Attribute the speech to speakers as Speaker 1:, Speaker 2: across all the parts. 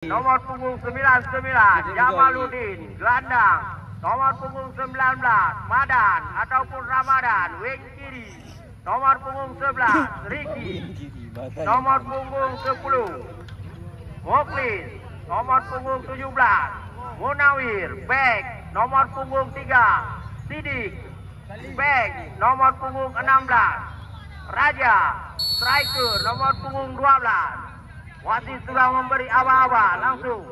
Speaker 1: Nomor punggung 99 Jamaluddin gelandang. Nomor punggung 19 Madan ataupun Ramadan wing kiri. Nomor punggung 11 Riki. Nomor punggung 10 Muklis. Nomor punggung 17 Munawir back. Nomor punggung 3 Sidik back. Nomor punggung 16 Raja striker. Nomor punggung 12 wasit sudah memberi aba-aba langsung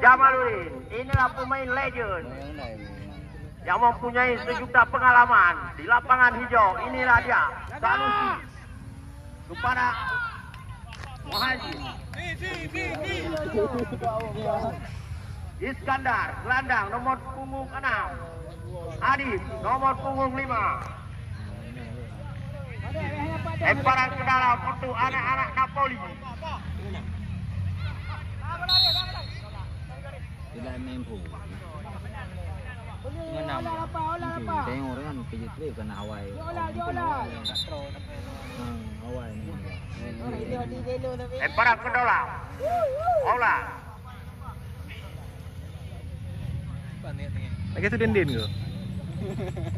Speaker 1: Jamaluddin. Inilah pemain legend yang mempunyai sejuta pengalaman di lapangan hijau. Inilah dia Sanusi kepada Muhajir. Iskandar gelandang nomor punggung 6. Adib nomor punggung 5. Lemparan ke dalam untuk anak-anak Napoli.
Speaker 2: Tidak mampu. Menang. Tengok kan PJ3 kena Hawaii. Hawaii ni.
Speaker 1: Lemparan ke dalam. Ola.
Speaker 3: Lagi tu din ke?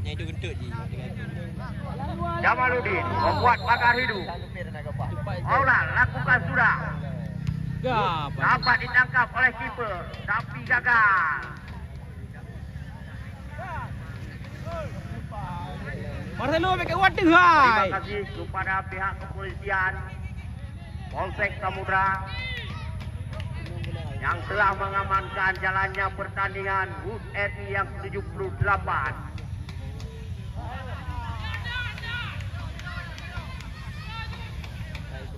Speaker 2: Yang itu kentut je.
Speaker 1: Jamaluddin membuat pagar hidup. Ola lakukan sudah. Dapat ditangkap oleh kiper tapi gagal.
Speaker 3: Marcelo pakai water
Speaker 1: Terima
Speaker 3: hai.
Speaker 1: kasih kepada pihak kepolisian Polsek Samudra yang telah mengamankan jalannya pertandingan HUT RI yang 78.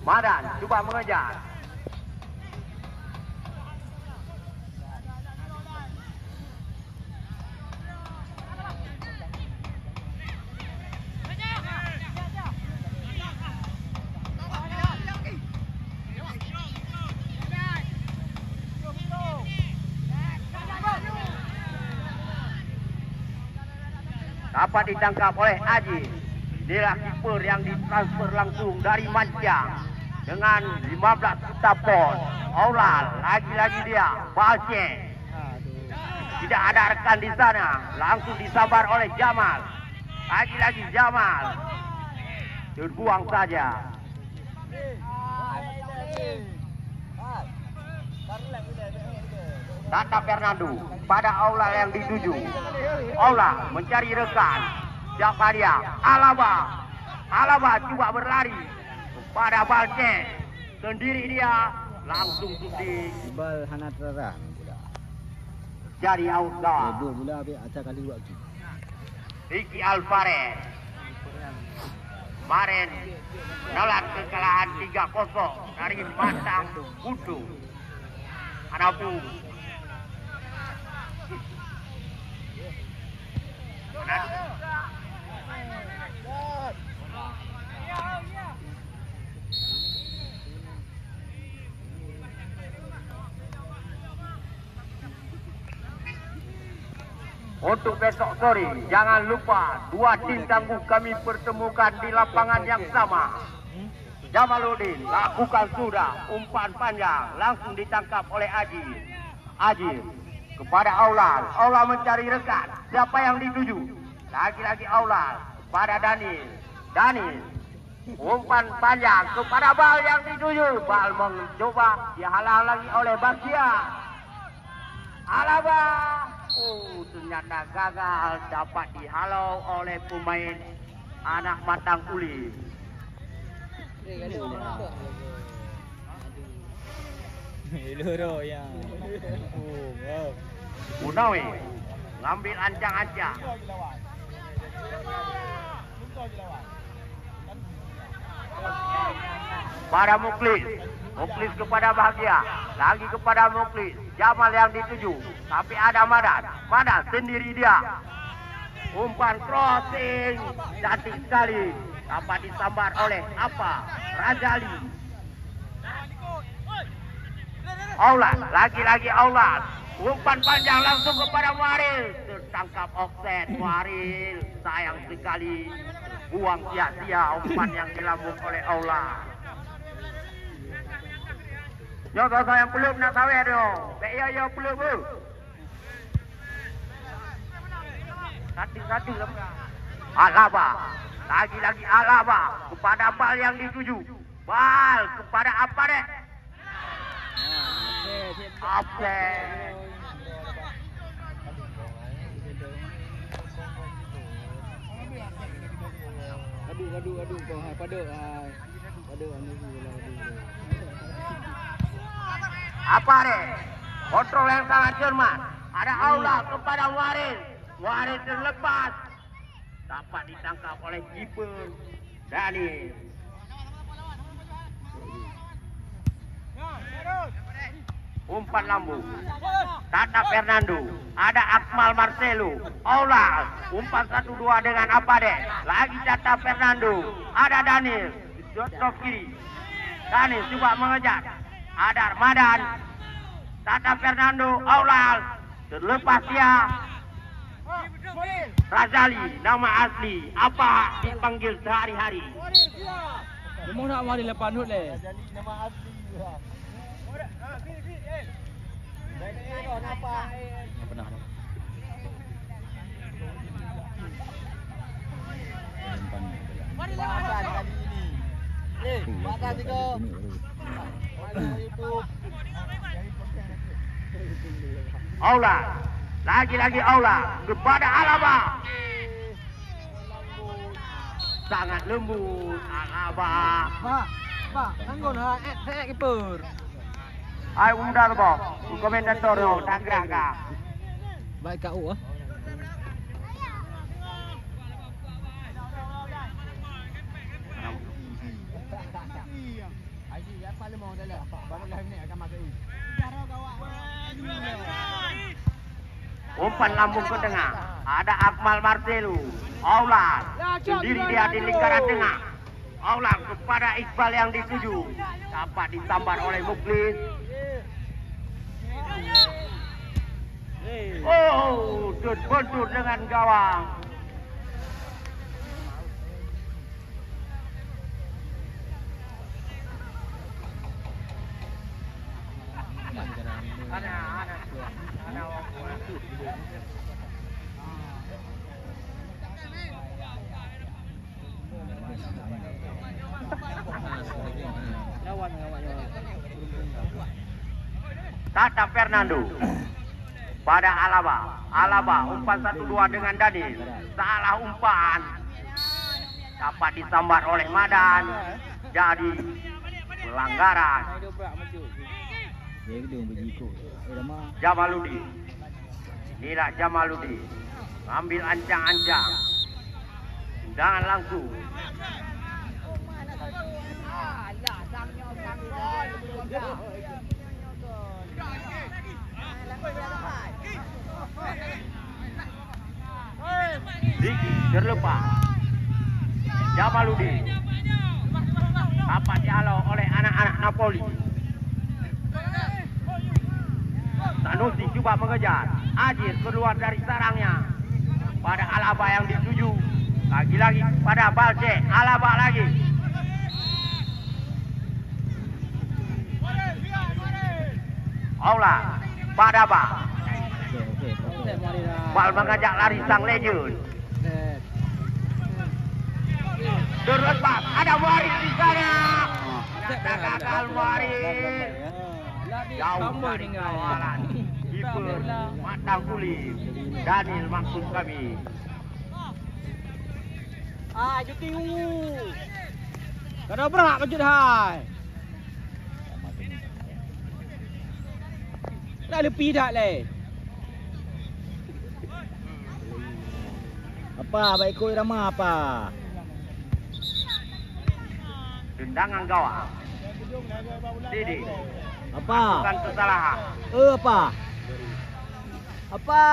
Speaker 1: Madan cuba mengejar. Dapat ditangkap oleh Aji. Dia kiper yang ditransfer langsung dari Mancang dengan 15 juta pon. Aulal lagi-lagi dia Balceng. Tidak ada rekan di sana, langsung disabar oleh Jamal. Lagi-lagi Jamal terbuang saja. Tata Fernando pada Aula yang dituju. Aula mencari rekan. Siapa dia? Alaba. Alaba coba berlari kepada Balceng. Sendiri dia langsung suntik.
Speaker 2: Bal Hanat Rara.
Speaker 1: Jadi outdoor.
Speaker 2: Dua bola habis acak kali waktu.
Speaker 1: Ricky Alvarez. Kemarin menolak kekalahan 3-0 dari Matang Kudu. Anapu. Untuk besok sore, jangan lupa dua tim tangguh kami pertemukan di lapangan yang sama. Jamaluddin lakukan sudah umpan panjang, langsung ditangkap oleh Aji. Aji kepada Aulal. Aulal mencari rekan. Siapa yang dituju? Lagi-lagi Aulal pada Daniel. Daniel umpan panjang kepada Bal yang dituju. Bal mencoba dihalang-halangi oleh Basia. Alaba. Oh, ternyata gagal, dapat dihalau oleh pemain anak Matang Uli.
Speaker 2: Loro yang.
Speaker 1: Munawi ngambil ancang-ancang. Pada Muklis. Muklis kepada Bahagia. Lagi kepada Muklis. Jamal yang dituju. Tapi ada Madan. Madan sendiri dia. Umpan crossing. Cantik sekali. Dapat disambar oleh apa? Rajali. Aulat. Lagi-lagi Aulat. Umpan panjang langsung kepada Muaril. Tertangkap offset Muaril. Sayang sekali. Buang sia-sia umpan yang dilambung oleh Aulat. Jaga sayang peluk nak sawah dia. Baik ya peluk tu. Satu lepas. Alaba. Lagi-lagi Alaba kepada bal yang dituju. Bal kepada apa dek? Apa?
Speaker 2: Adu kau pada anu bola adu.
Speaker 1: Apa dek? Kontrol yang sangat cermat. Ada aula kepada Waris. Waris terlepas. Dapat ditangkap oleh kiper Dani. Umpan lambung. Tata Fernando. Ada Akmal Marcelo. Aula. Umpan 1-2 dengan apa dek? Lagi Tata Fernando. Ada Daniel. Jodoh kiri. Daniel coba mengejar. Ada Ramadan. Tata Fernando. Aula. Terlepas dia. Razali. Nama asli. Apa dipanggil sehari-hari?
Speaker 3: Memang nak mari lepas nut le.
Speaker 4: Nama asli juga.
Speaker 3: Apa pernah ada?
Speaker 4: Makan kali ini. Makan tiga. YouTube.
Speaker 1: Aula. Lagi-lagi Aula kepada Alaba. Sangat lembut Alaba.
Speaker 3: Pak, tanggung ha saya kiper.
Speaker 1: Ai undar bo. Komentator no Tangerang ka.
Speaker 2: Baik kau ah.
Speaker 1: Umpan lambung ke tengah. Ada Akmal Marcelo. Aula. Sendiri dia di lingkaran tengah. Aula kepada Iqbal yang dituju. Dapat disambar oleh Muklis. Oh, terbentur dengan gawang. Tata Fernando pada Alaba umpan 1-2 dengan Daniel. Salah umpan. Dapat disambar oleh Madan. Jadi pelanggaran. Jamaludin. Inilah Jamaludin. Ambil ancang-ancang. Tendangan langsung. Diki terlepas. Jamaludin. Dapat dihalau oleh anak-anak Napoli. Sanusi coba mengejar. Ajir keluar dari sarangnya. Pada Alaba yang dituju. Lagi-lagi pada Balce. Alaba lagi. Aula. Pada Bal. Bal mengajak lari sang legend. Terlepas. Ada Waris di sana. Gagal Waris. Jauh dari kawalan. Kiper Matang Kulit. Daniel maksud kami.
Speaker 3: Juti ungu. Kada berak macam hai. Dah lebih dah le.
Speaker 2: Apa baik kau irama apa?
Speaker 1: Tendangan gawang. Didi.
Speaker 2: Apa?
Speaker 1: Bukan kesalahan.
Speaker 2: Apa? Apa?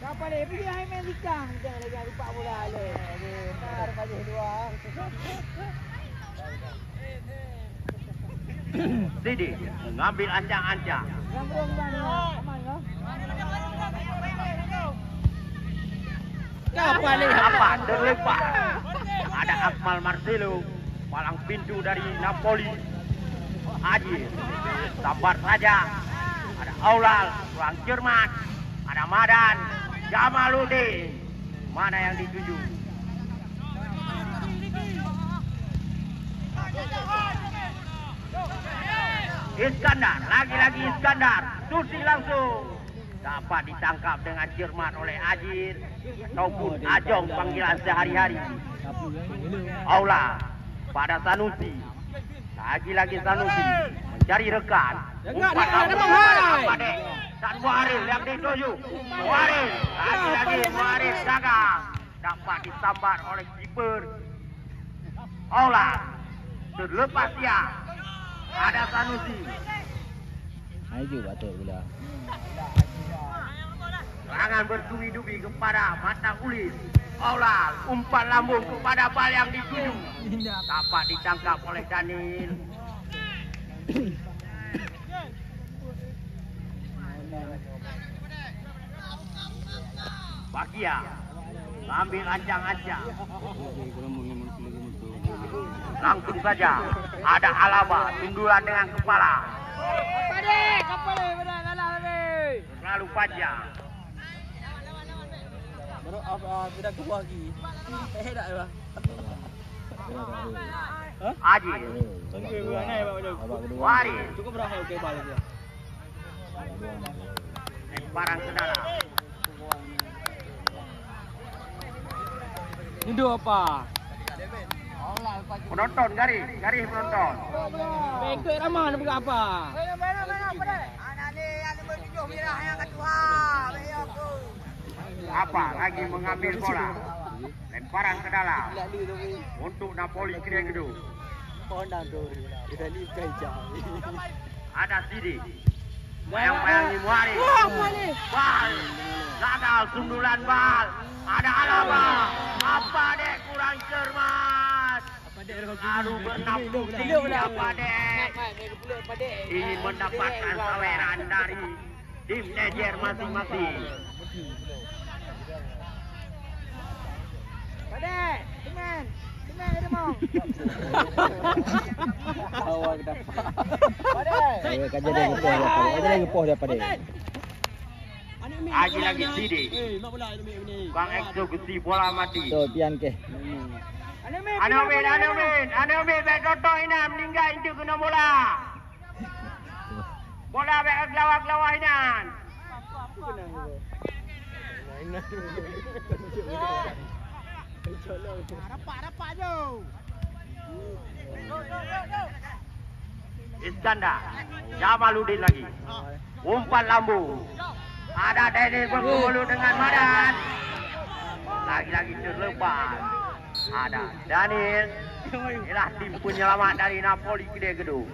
Speaker 4: Siapa ni? Pergi hai main likang. Jangan lagi lupa bola le. Benar pada dua.
Speaker 1: Didi mengambil ancang-ancang.
Speaker 4: Ramrong kan. Aman ke?
Speaker 3: Apa ni?
Speaker 1: Apa terlepas. Ada Akmal Marcelo. Palang pintu dari Napoli. Ajir. Sabar saja. Ada Aulal, orang Jerman. Ada Madan, Jamaluddin. Mana yang dituju? Iskandar, lagi-lagi Iskandar. Susi langsung. Dapat ditangkap dengan cermat oleh Ajir ataupun Ajong panggilan sehari-hari. Aula pada Sanusi. Lagi-lagi Sanusi mencari rekan. Umpan Apade dan Muarif yang dituju. Muarif, lagi-lagi Muarif gagal. Dapat disambar oleh kiper. Aula terlepas dia. Ada Sanusi.
Speaker 2: Ayo batuk pula.
Speaker 1: Serangan bertubi-tubi kepada mata ulis. Aulal, umpan lambung kepada bal yang dituju. Dapat ditangkap oleh Daniel. Bagia ambil ancang-ancang. Langsung saja ada Alaba sundulan dengan kepala. Lalu panjang.
Speaker 3: Tidak keluar lagi. Tak lah.
Speaker 1: Aji. Waris.
Speaker 3: Cukup berapa okey balik dia.
Speaker 1: Lemparan ke dalam.
Speaker 3: Ini dua apa?
Speaker 1: Penonton garis penonton.
Speaker 3: Baik ramah nak buat apa?
Speaker 1: Apa lagi mengambil bola. Lemparan ke dalam. Untuk Napoli kena gedung. Ada Sidi. Bayang-bayangi Muarif. Bal. Gagal sundulan bal. Ada Alaba. Apa dek kurang cermat. Lalu bernafsu tinggi apa dek. Ingin mendapatkan saweran dari tim Nejer masing-masing.
Speaker 4: Padek, teman ada mau.
Speaker 2: Awak dapat.
Speaker 4: Padek.
Speaker 2: Kerja dia gepoh dia pada. Kerja dia gepoh dia pada.
Speaker 1: Aji lagi Sidi. Bang eksekusi bola mati.
Speaker 2: So pian ke.
Speaker 1: Anomin, baik Toto ini meninggal itu kena bola. Bola baik gelawak-gelawak ini.
Speaker 4: Rapat je.
Speaker 1: Iskandar, Jamaluddin lagi. Umpan lambung. Ada Daniel bergulu dengan Madan. Lagi-lagi terlepas. Ada Daniel. Inilah tim penyelamat dari Napoli Kedai Gedung.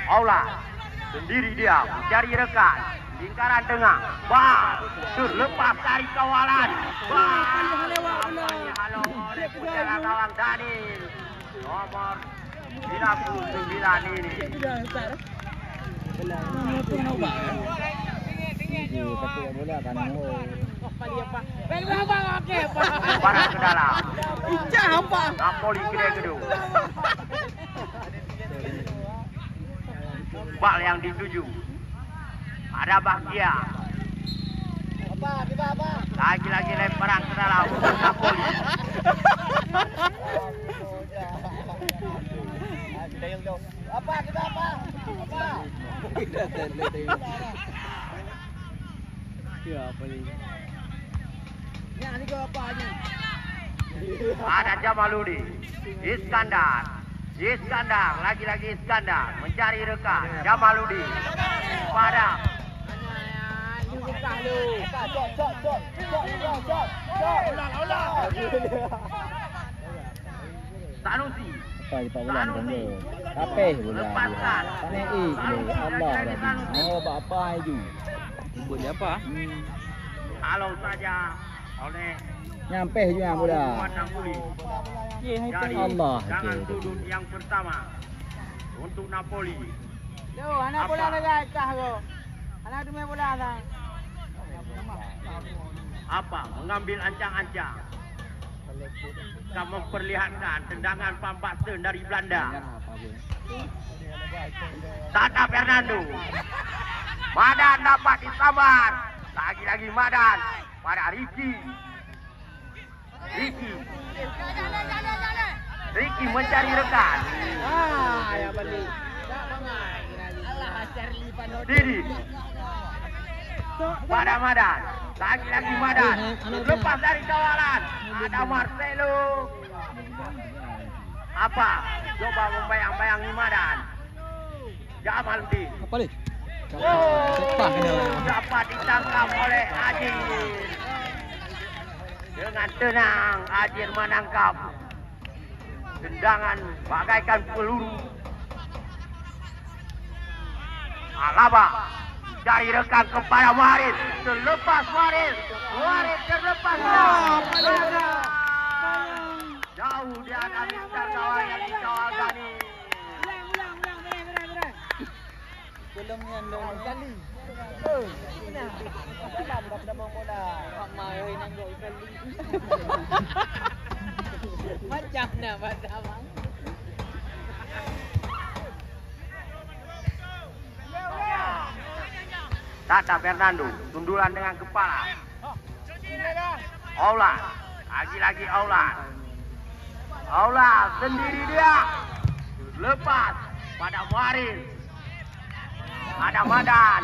Speaker 1: Aula sendiri dia mencari rekan. Lingkaran tengah. Bal terlepas dari kawalan. Bal halo oleh putera gawang Daniel. Nomor 99 ini.
Speaker 2: Ketua bola kan.
Speaker 1: Lemparan ke dalam. Napoli Kedai Gedung. Bal yang dituju. Ada Bagia. Lagi-lagi lemparan ke dalam untuk Napoli. Ada Jamaluddin. Iskandar, lagi-lagi Iskandar mencari rekan. Jamaluddin pada Sanusi.
Speaker 2: Apa di bulan kan dia. Kapeh bola. Tanei Allah dah. Mau buat apa itu?
Speaker 3: Buat apa?
Speaker 1: Kalau saja oleh
Speaker 2: Nyampe juga bola.
Speaker 1: Dari
Speaker 2: Allah.
Speaker 1: jangan sudut yang pertama untuk Napoli.
Speaker 4: Anak bola lagi kah lo. Anak tu main bola lah.
Speaker 1: Apa? Mengambil ancang-ancang. Akan memperlihatkan tendangan pambasan dari Belanda. Tata Fernando. Madan dapat disabar. Lagi-lagi Madan pada Ricky. Ricky mencari rekan.
Speaker 4: Ya balik. Tak bangai. Alah Charlie Panodo.
Speaker 1: Didi. Pada Madan. Lagi-lagi Madan. Lepas dari kawalan. Ada Marcelo. Apa? Coba membayang-bayangi Madan. Jamaluddin.
Speaker 3: Apa ni?
Speaker 1: Oh, dapat ditangkap oleh Ajir. Dengan tenang Ajir menangkap tendangan bagaikan peluru. Alaba cari rekan kepada Waris. Terlepas Waris. Waris terlepas. Jauh dia akan misal kawan yang dikawal Gani.
Speaker 4: Ulang.
Speaker 3: Belum yang dong kali.
Speaker 4: Nah, salam dah main bola. Hak mai nang gol kali. Macam nak macam.
Speaker 1: Tata Fernando, sundulan dengan kepala. Aulan, lagi-lagi Aulan. Aulan sendiri dia. Lepas pada Waris. Ada Madan.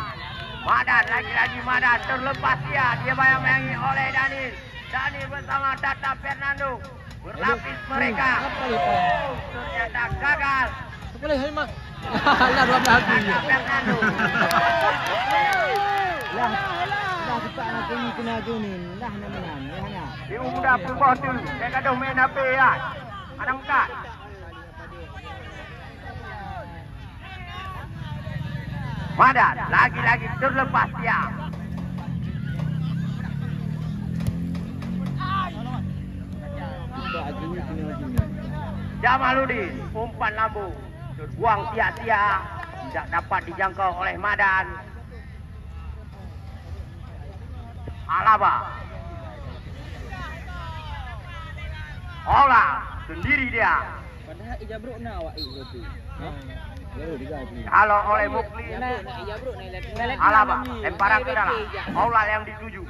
Speaker 1: Madan, lagi-lagi Madan. Terlepas dia bayang-bayangi oleh Daniel. Daniel bersama Tata Fernando. Berlapis mereka. Ternyata gagal.
Speaker 3: Boleh Mak. Lah 12 hari.
Speaker 1: Tata Fernando.
Speaker 3: Lah cepat nak kena ni. Lah nak menang. Lah.
Speaker 1: Diunggah pukul tu. Dia gaduh main apa ya? Ada muka. Madan, lagi-lagi terlepas dia. Jamaluddin, umpan lambung. Terbuang sia-sia. Tidak dapat dijangkau oleh Madan. Alaba. Ola, sendiri dia.
Speaker 3: Padahal Ijabruk nak awak tu. Ha? Baru digaji.
Speaker 1: Kalau oleh Mukli.
Speaker 4: Ijabruk ni.
Speaker 1: Alaba, lemparan ke dalam. Ola yang dituju.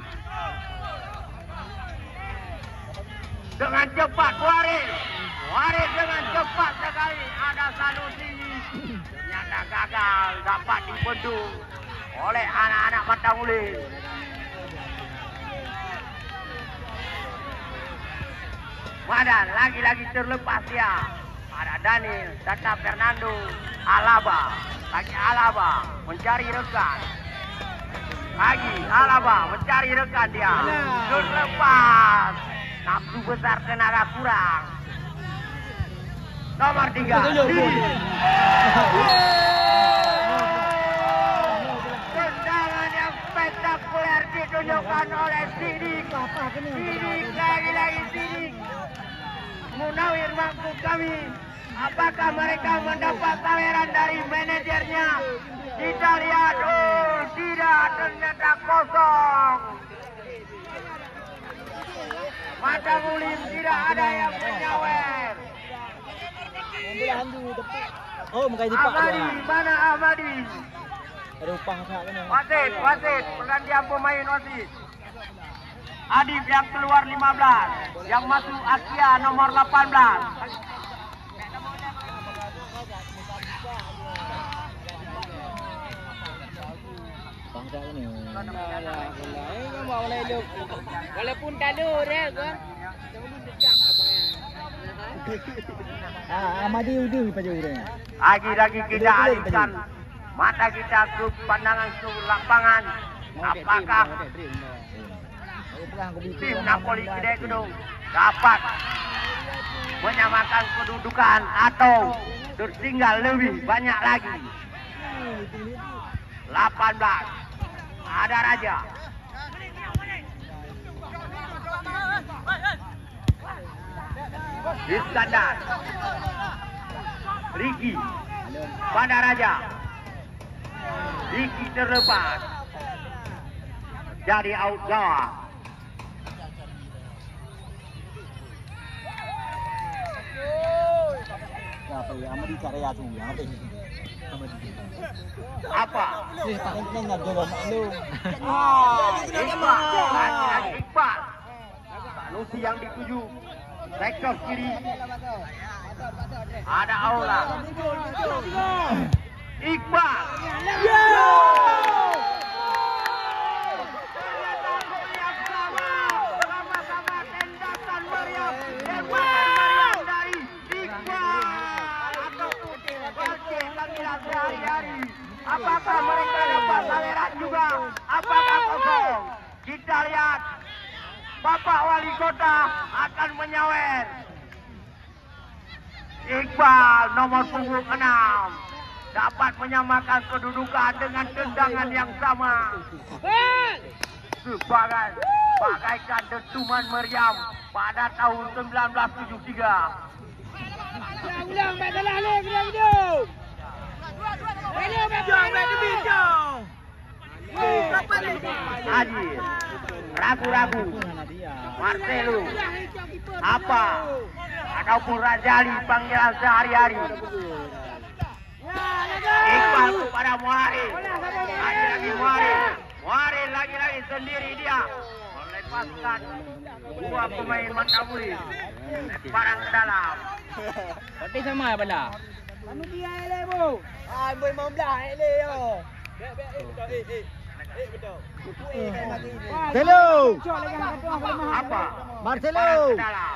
Speaker 1: Dengan cepat Waris. Waris dengan cepat sekali. Ada Sanusi. Ternyata gagal. Dapat dibendung oleh anak-anak Batang Ulin. Madan lagi-lagi terlepas dia. Ada Daniel, Tata Fernando, Alaba. Lagi Alaba mencari rekan. Lagi Alaba mencari rekan dia. Terlepas. Nafsu besar tenaga kurang. Nomor 3. Tendangan yang spektakuler ditunjukkan oleh Sidik. Sidik lagi-lagi Sidik. Munawir Mangkuk kami. Apakah mereka mendapat tawaran dari manajernya? Kita lihat, oh tidak, ternyata kosong. Mata Ulin tidak ada yang menyawer.
Speaker 3: Oh, muka di pak.
Speaker 1: Ahmadi, mana Ahmadi?
Speaker 3: Ada upah kat kena.
Speaker 1: Wasit, pergantian pemain wasit. Adib yang keluar 15, yang masuk Asia nomor 18.
Speaker 3: Bangsa ini.
Speaker 4: Walaupun tadu dia kan. Jangan dekat abang.
Speaker 3: Ahmadi udah pada orang.
Speaker 1: Lagi-lagi kita alihkan mata kita ke pandangan ke lapangan. Apakah tim Napoli Kedai Kedung dapat menyamakan kedudukan atau tertinggal lebih banyak lagi? 18. Ada Raja. Iskandar. Ricky. Pada Raja. Ricky terlepas. jadi out gawang.
Speaker 3: Apa ya? Amat bicara ya tu. Apa?
Speaker 1: Apa?
Speaker 3: Ni tak nak jawab malu.
Speaker 1: Iqbal, lagi-lagi Iqbal. Sanusi yang dituju sektor kiri. Ada Aula. Iqbal. Sama-sama tendakan meriam. Meriam dari Iqbal. Ataupun Walceh Kamilah sehari-hari. Apakah mereka dapat saleran juga? Apakah kosong? Kita lihat Bapak Wali Kota akan menyawer. Iqbal nomor punggung 6 dapat menyamakan kedudukan dengan tendangan yang sama. Bagaikan dentuman meriam pada tahun 1973.
Speaker 4: Ulang, baik salah leh, video.
Speaker 1: Haji, ragu-ragu, Marcelo, apa, ataupun Rajali panggilan sehari-hari. Iqbal kepada Muharid, lagi-lagi Muharid lagi-lagi sendiri dia melepaskan dua pemain Matauli, lemparan ke dalam.
Speaker 2: Tapi sama ya bala.
Speaker 4: Anu dia ele bu. Ah, boy mau belah ele yo.
Speaker 3: Marcelo.
Speaker 1: Apa?
Speaker 3: Marcelo.
Speaker 1: Ke dalam.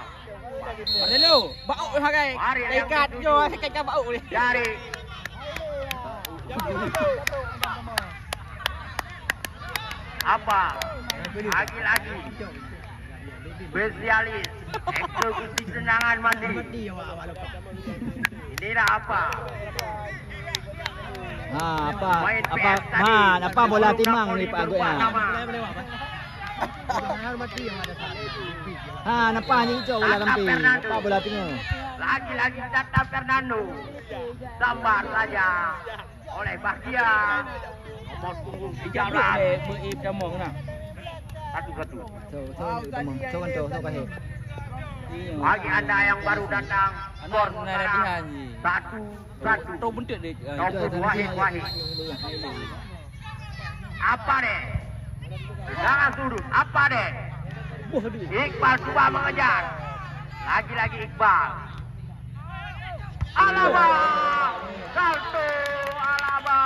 Speaker 2: Marcelo, bau pakai. Dekat jo, dekat bau ni.
Speaker 1: Dari apa? Lagi-lagi spesialis eksekusi tendangan mandiri. Inilah apa?
Speaker 3: Apa bola timang ni Pak Agut ya. Nampak ni hijau bola kambing. Apa bola timang?
Speaker 1: Lagi-lagi Tata Fernando. Sambar saja oleh Bahtia. Nomor punggung 13.
Speaker 2: Berib camong nak.
Speaker 1: Satu-satu. Bagi anda yang baru datang, skor sekarang 1-1.
Speaker 2: Tahu bentuk dia.
Speaker 1: Nomor Wahid. Apa deh? Jangan sudut. Apa deh? Iqbal cuba mengejar. Lagi-lagi Iqbal. Alaba. Salto Alaba.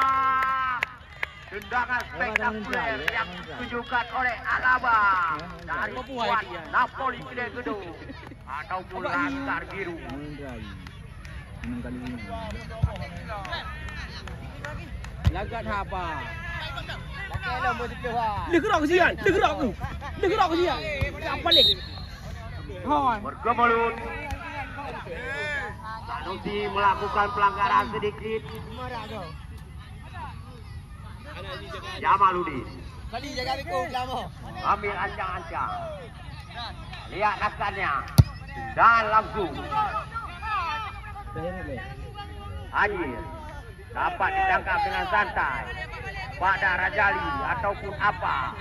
Speaker 1: Tendangan spektakuler yang ditujukan oleh Alaba dari skuad Napoli Gede ataupun Laskar Biru.
Speaker 2: Lagat apa?
Speaker 4: Dia gerak ke sian. Dia gerak ke sian. Tak balik. Hoi.
Speaker 1: Bergemulut. Sanusi melakukan pelanggaran sedikit. Jamaludin.
Speaker 4: Kali jaga Riko Jamal.
Speaker 1: Ambil ancang-ancang. Lihat rakannya. Dan langsung. Haji dapat ditangkap dengan santai pada Rajali ataupun apa.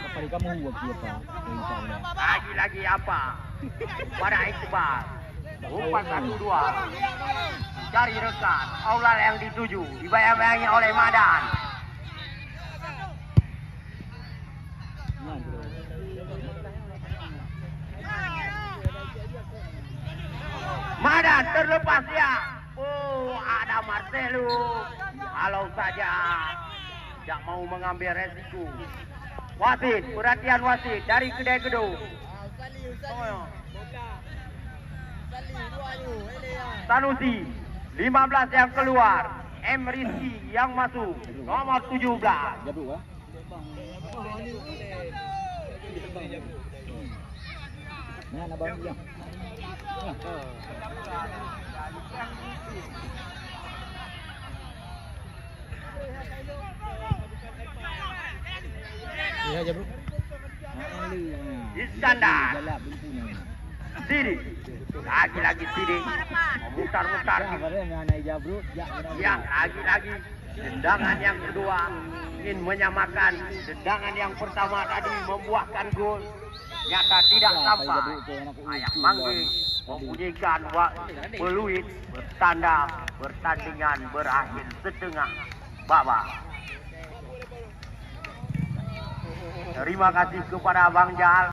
Speaker 1: Lagi-lagi apa pada Iqbal. Umpan 1-2. Cari rekan. Aula yang dituju dibayang-bayangi oleh Madan. Madan terlepas ya. Oh, ada Marcelo. Kalau saja tidak mau mengambil resiko. Wasit, perhatian wasit dari Kedai Gedung. Sanusi 15 yang keluar. M. Rizky yang masuk. Nomor 17.
Speaker 3: Nah, nak bang dia. Ya aja, Bro.
Speaker 1: Iskandar. Sidik. Lagi-lagi Sidik. Memutar-mutar. Ya, lagi-lagi Tendangan yang kedua ingin menyamakan. Tendangan yang pertama tadi membuahkan gol. Nyata tidak sampai. Ayah Manggi membunyikan peluit bertanda pertandingan berakhir setengah babak. Terima kasih kepada Bang Jahal.